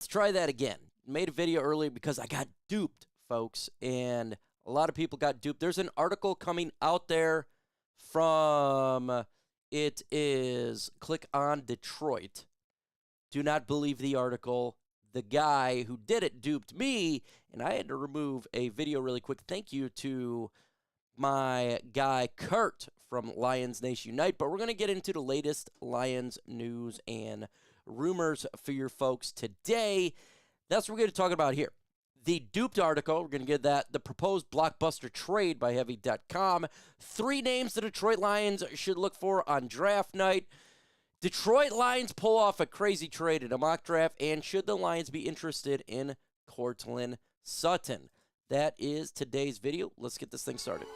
try that again. Made a video earlier because I got duped, folks, and a lot of people got duped. There's an article coming out there from, it is Click on Detroit. Do not believe the article. The guy who did it duped me, and I had to remove a video really quick. Thank you to my guy Kurt from Lions Nation Unite. But we're going to get into the latest Lions news and rumors for your folks today. That's what we're going to talk about here. The duped article, we're going to get that. The proposed blockbuster trade by Heavy.com. 3 names the Detroit Lions should look for on draft night. Detroit Lions pull off a crazy trade in a mock draft. And should the Lions be interested in Courtland Sutton? That is today's video. Let's get this thing started.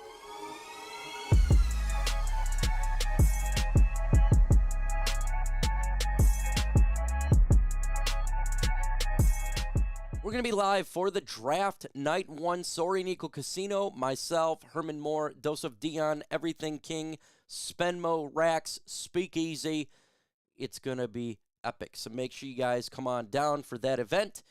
We're going to be live for the draft night 1, Soaring Eagle Casino. Myself, Herman Moore, Dose of Dion, Everything King, Spenmo, Rax, Speakeasy. It's going to be epic. So make sure you guys come on down for that event.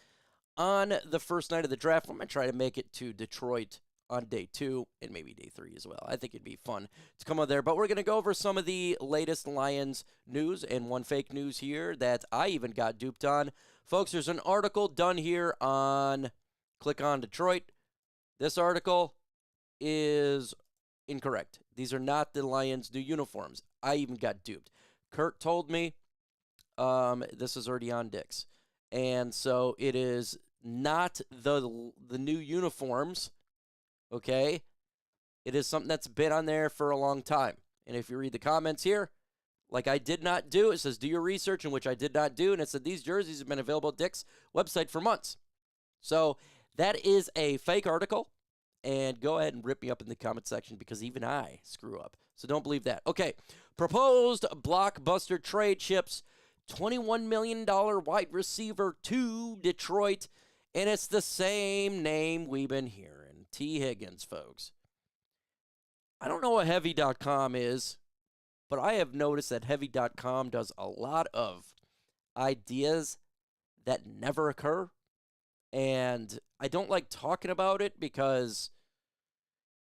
On the first night of the draft, I'm going to try to make it to Detroit on day 2 and maybe day 3 as well. I think it'd be fun to come out there. But we're going to go over some of the latest Lions news and one fake news here that I even got duped on. Folks, there's an article done here on Click on Detroit. This article is incorrect. These are not the Lions' new uniforms. I even got duped. Kurt told me this is already on Dick's. And so it is not the new uniforms, okay? It is something that's been on there for a long time. And if you read the comments here, like I did not do, it says do your research, in which I did not do. And it said these jerseys have been available at Dick's website for months. So that is a fake article. And go ahead and rip me up in the comment section because even I screw up. So don't believe that. Okay, proposed blockbuster trade ships $21 million wide receiver to Detroit, and it's the same name we've been hearing, Tee Higgins, folks. I don't know what Heavy.com is, but I have noticed that Heavy.com does a lot of ideas that never occur, and I don't like talking about it because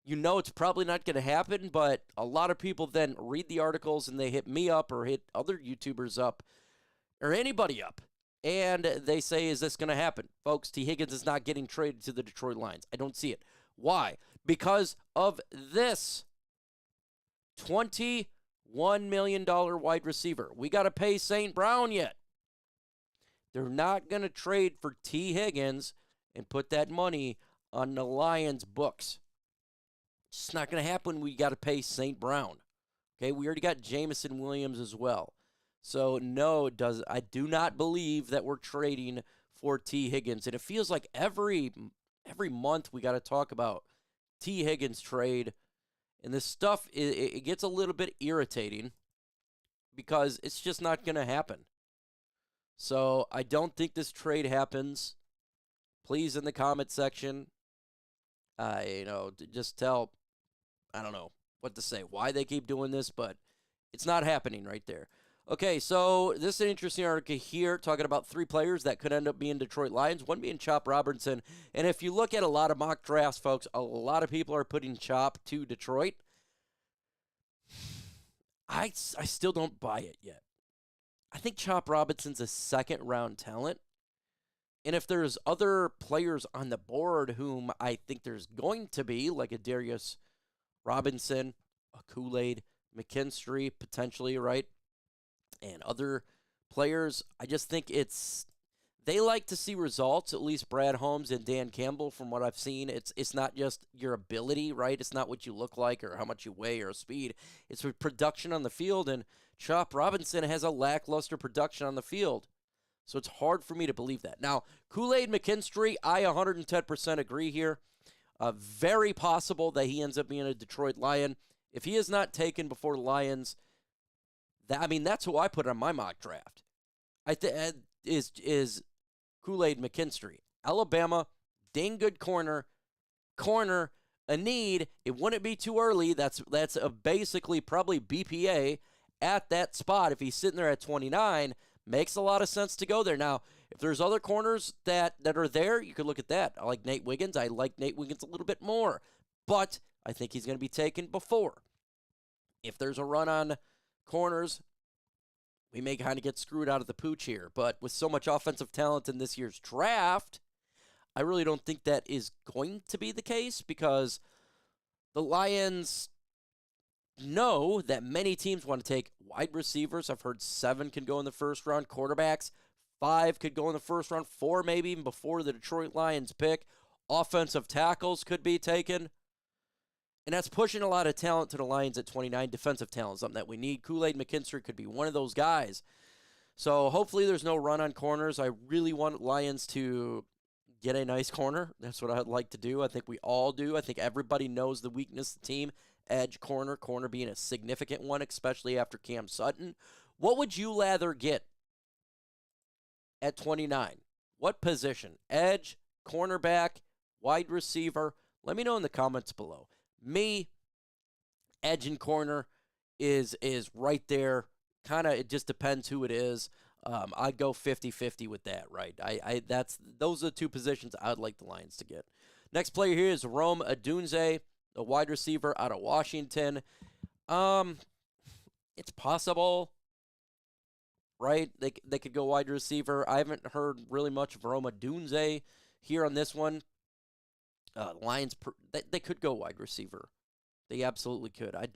you know it's probably not going to happen, but a lot of people then read the articles and they hit me up or hit other YouTubers up or anybody up, and they say, is this going to happen? Folks, Tee Higgins is not getting traded to the Detroit Lions. I don't see it. Why? Because of this $21 million wide receiver. We got to pay St. Brown yet. They're not going to trade for Tee Higgins and put that money on the Lions' books. It's just not going to happen. We got to pay St. Brown. Okay, we already got Jameson Williams as well. So, no, I do not believe that we're trading for Tee Higgins. And it feels like every month we got to talk about Tee Higgins trade. And this stuff, it gets a little bit irritating because it's just not going to happen. So, I don't think this trade happens. Please, in the comment section, just tell, I don't know what to say, why they keep doing this, but it's not happening right there. Okay, so this is an interesting article here talking about 3 players that could end up being Detroit Lions, one being Chop Robertson. And if you look at a lot of mock drafts, folks, a lot of people are putting Chop to Detroit. I still don't buy it yet. I think Chop Robinson's a second-round talent. And if there's other players on the board whom I think there's going to be, like a Darius Robinson, a Kool-Aid, McKinstry, potentially, right? And other players, I just think they like to see results, at least Brad Holmes and Dan Campbell, from what I've seen. It's not just your ability, right? It's not what you look like or how much you weigh or speed. It's with production on the field, and Chop Robinson has a lackluster production on the field. So it's hard for me to believe that. Now, Kool-Aid McKinstry, I 110% agree here. Very possible that he ends up being a Detroit Lion. If he is not taken before the Lions, that's who I put on my mock draft. Is Kool-Aid McKinstry. Alabama, dang good corner, a need. It wouldn't be too early. That's basically probably BPA at that spot. If he's sitting there at 29, makes a lot of sense to go there. Now, If there's other corners that are there, you could look at that. I like Nate Wiggins. I like Nate Wiggins a little bit more, but I think he's going to be taken before. If there's a run on corners, we may kind of get screwed out of the pooch here. But with so much offensive talent in this year's draft, I really don't think that is going to be the case because the Lions know that many teams want to take wide receivers. I've heard 7 can go in the first round. Quarterbacks, 5 could go in the first round. 4 maybe even before the Detroit Lions pick. Offensive tackles could be taken. And that's pushing a lot of talent to the Lions at 29. Defensive talent, something that we need. Kool-Aid McKinstry could be one of those guys. So hopefully there's no run on corners. I really want Lions to get a nice corner. That's what I'd like to do. I think we all do. I think everybody knows the weakness of the team. Edge, corner being a significant one, especially after Cam Sutton. What would you rather get at 29? What position? Edge, cornerback, wide receiver? Let me know in the comments below. Me, edge and corner is right there. Kind of, it just depends who it is. I'd go 50-50 with that, right? Those are the 2 positions I'd like the Lions to get. Next player here is Rome Odunze, a wide receiver out of Washington. It's possible, right? They could go wide receiver. I haven't heard really much of Rome Odunze here on this one. Lions, they could go wide receiver. They absolutely could. I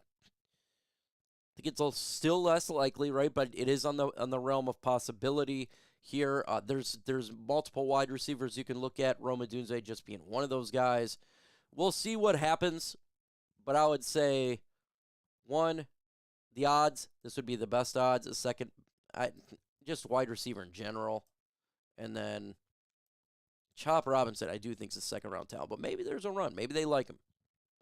think it's still less likely, right? But it is on the realm of possibility here. There's multiple wide receivers you can look at. Rome Odunze just being one of those guys. We'll see what happens, but I would say 1, the odds. This would be the best odds. A second, just wide receiver in general, and then Chop Robinson, I do think is a second-round talent, but maybe there's a run. Maybe they like him.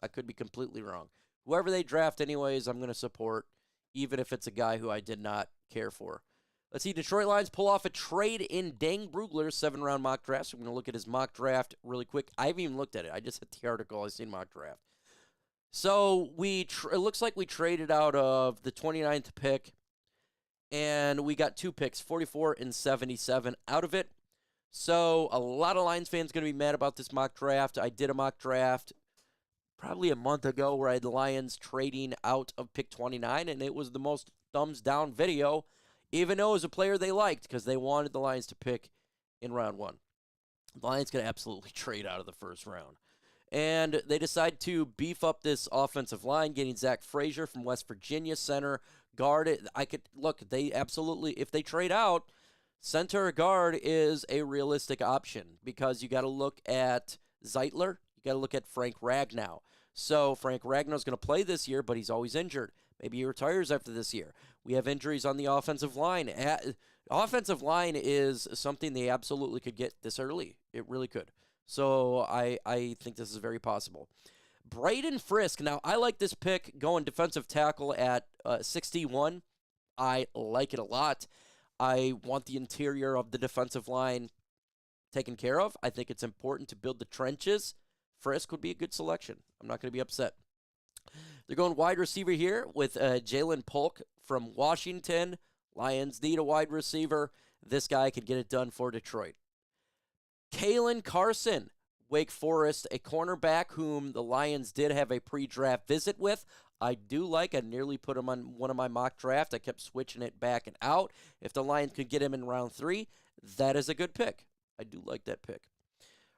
I could be completely wrong. Whoever they draft anyways, I'm going to support, even if it's a guy who I did not care for. Let's see, Detroit Lions pull off a trade in Dane Brugler's 7-round mock draft. So we're going to look at his mock draft really quick. I haven't even looked at it. I just hit the article. I've seen mock draft. So it looks like we traded out of the 29th pick, and we got 2 picks, 44 and 77 out of it. So a lot of Lions fans going to be mad about this mock draft. I did a mock draft probably a month ago where I had the Lions trading out of pick 29, and it was the most thumbs down video, even though it was a player they liked because they wanted the Lions to pick in round 1. The Lions going to absolutely trade out of the first round. And they decide to beef up this offensive line, getting Zach Frazier from West Virginia, center, guard. They absolutely, if they trade out, center or guard is a realistic option because you got to look at Zeitler. You got to look at Frank Ragnow. So Frank Ragnow is going to play this year, but he's always injured. Maybe he retires after this year. We have injuries on the offensive line. Offensive line is something they absolutely could get this early. It really could. So I think this is very possible. Braden Frisk. Now, I like this pick going defensive tackle at 61. I like it a lot. I want the interior of the defensive line taken care of. I think it's important to build the trenches. Frisk would be a good selection. I'm not going to be upset. They're going wide receiver here with Jalen Polk from Washington. Lions need a wide receiver. This guy could get it done for Detroit. Kalen Carson, Wake Forest, a cornerback whom the Lions did have a pre-draft visit with. I do like. I nearly put him on one of my mock drafts. I kept switching it back and out. If the Lions could get him in round 3, that is a good pick. I do like that pick.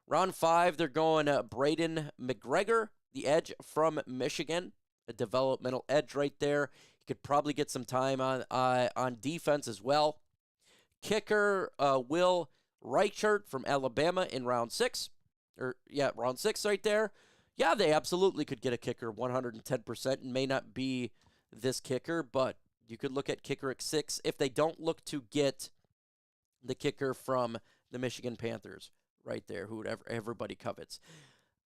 Round 5, they're going Braden McGregor, the edge from Michigan, a developmental edge right there. He could probably get some time on defense as well. Kicker Will Reichert from Alabama in round 6. Round 6 right there. Yeah, they absolutely could get a kicker 110%. It may not be this kicker, but you could look at kicker at 6 if they don't look to get the kicker from the Michigan Panthers right there, who everybody covets.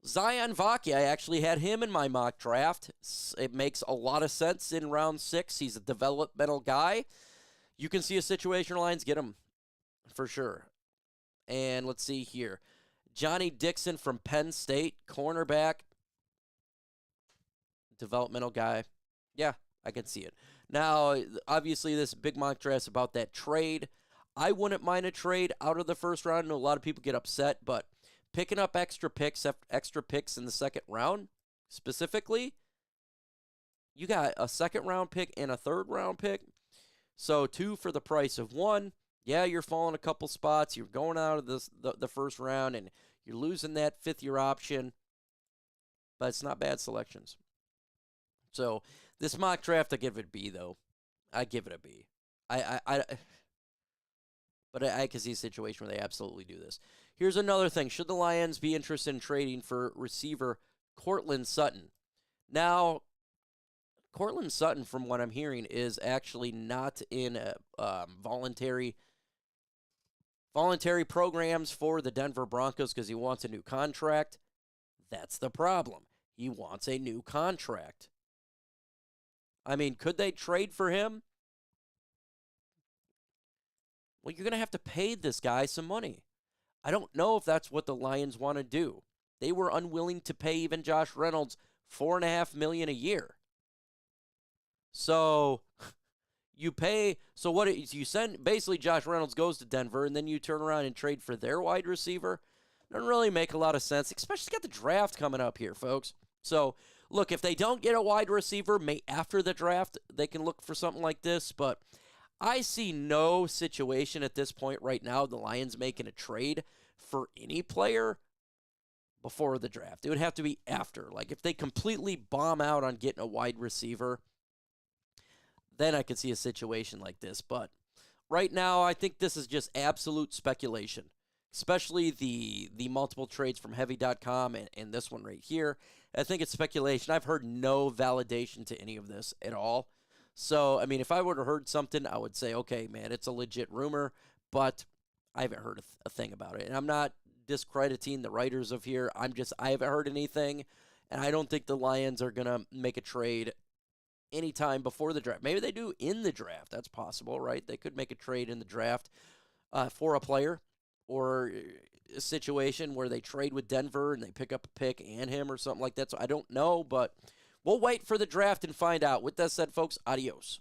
Zion Vaki, I actually had him in my mock draft. It makes a lot of sense in round 6. He's a developmental guy. You can see a situation where Lions get him for sure. And let's see here. Johnny Dixon from Penn State, cornerback, developmental guy. Yeah, I can see it. Now, obviously, this big mock draft is about that trade. I wouldn't mind a trade out of the first round. I know a lot of people get upset, but picking up extra picks in the second round, specifically, you got a second-round pick and a third-round pick. So 2 for the price of 1. Yeah, you're falling a couple spots. You're going out of the first round, and you're losing that fifth-year option. But it's not bad selections. So this mock draft, I give it a B, though. I give it a B. But I can see a situation where they absolutely do this. Here's another thing. Should the Lions be interested in trading for receiver Courtland Sutton? Now, Courtland Sutton, from what I'm hearing, is actually not in voluntary programs for the Denver Broncos because he wants a new contract. That's the problem. He wants a new contract. I mean, could they trade for him? Well, you're going to have to pay this guy some money. I don't know if that's what the Lions want to do. They were unwilling to pay even Josh Reynolds $4.5 million a year. So you pay. So what you send? Basically, Josh Reynolds goes to Denver, and then you turn around and trade for their wide receiver. Doesn't really make a lot of sense, especially got the draft coming up here, folks. So look, if they don't get a wide receiver, after the draft, they can look for something like this. But I see no situation at this point right now, the Lions making a trade for any player before the draft. It would have to be after. Like, if they completely bomb out on getting a wide receiver, then I could see a situation like this. But right now, I think this is just absolute speculation, especially the multiple trades from Heavy.com and this one right here. I think it's speculation. I've heard no validation to any of this at all. So, I mean, if I would have heard something, I would say, okay, man, it's a legit rumor, but I haven't heard a thing about it. And I'm not discrediting the writers of here. I haven't heard anything, and I don't think the Lions are going to make a trade anytime before the draft. Maybe they do in the draft. That's possible, right? They could make a trade in the draft for a player, or a situation where they trade with Denver and they pick up a pick and him or something like that. So I don't know, but we'll wait for the draft and find out. With that said, folks, adios.